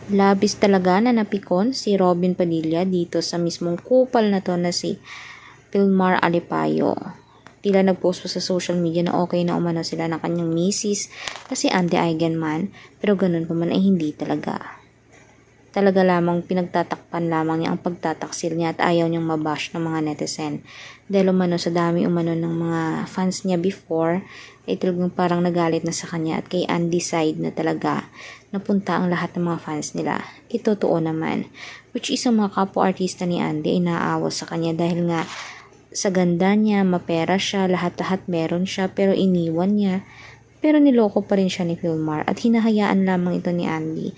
Labis talaga na napikon si Robin Padilla dito sa mismong kupal na to na si Vilmar Alipayo. Tila nagpost pa sa social media na okay na umano sila ng kanyang misis na si Andy Eigenman, pero ganun pa man ay hindi talaga. Talaga lamang pinagtatakpan lamang niya ang pagtataksil niya at ayaw niyang mabash ng mga netizen. Dahil umano sa dami umano ng mga fans niya before, ay talagang parang nagalit na sa kanya at kay Andy side na talaga napunta ang lahat ng mga fans nila. Totoo naman. Which is ang mga kapwa-artista ni Andy ay naaawa sa kanya dahil nga sa ganda niya, mapera siya, lahat-lahat meron siya pero iniwan niya. Pero niloko pa rin siya ni Vilmar at hinahayaan lamang ito ni Andy.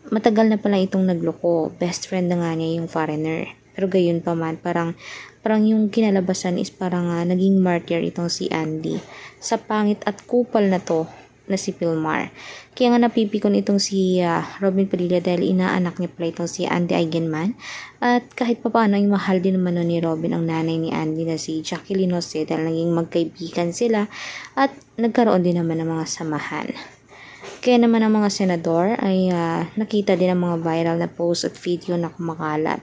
Matagal na pala itong nagloko. Best friend na nga niya yung foreigner. Pero gayon pa man, parang yung kinalabasan is parang naging martyr itong si Andy. Sa pangit at kupal na to na si Vilmar. Kaya nga napipikon itong si Robin Padilla dahil inaanak niya pala itong si Andy Eigenman. At kahit pa paano ay mahal din naman ni Robin ang nanay ni Andy na si Jacqueline Jose dahil naging magkaibigan sila at nagkaroon din naman ng mga samahan. Kaya naman ang mga senador ay nakita din ang mga viral na post at video na kumakalat.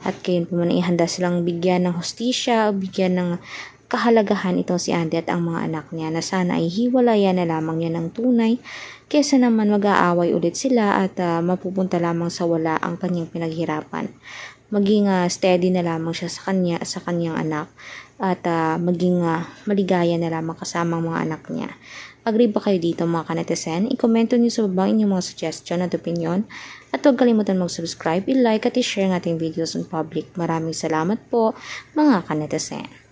At kayon pa man ay handa silang bigyan ng hustisya o bigyan ng kahalagahan itong si Andy at ang mga anak niya na sana ay hiwalayan na lamang niya ng tunay kesa naman mag-aaway ulit sila at mapupunta lamang sa wala ang kanyang pinaghirapan. Maging steady na lamang siya sa kanyang anak at maging maligaya na lamang kasama ang mga anak niya. Agree ba kayo dito mga kanetizen? I-komento niyo sa baba inyong mga suggestion at opinion. At huwag kalimutan mag-subscribe, i-like at i-share ng ating videos in public. Maraming salamat po mga kanetizen.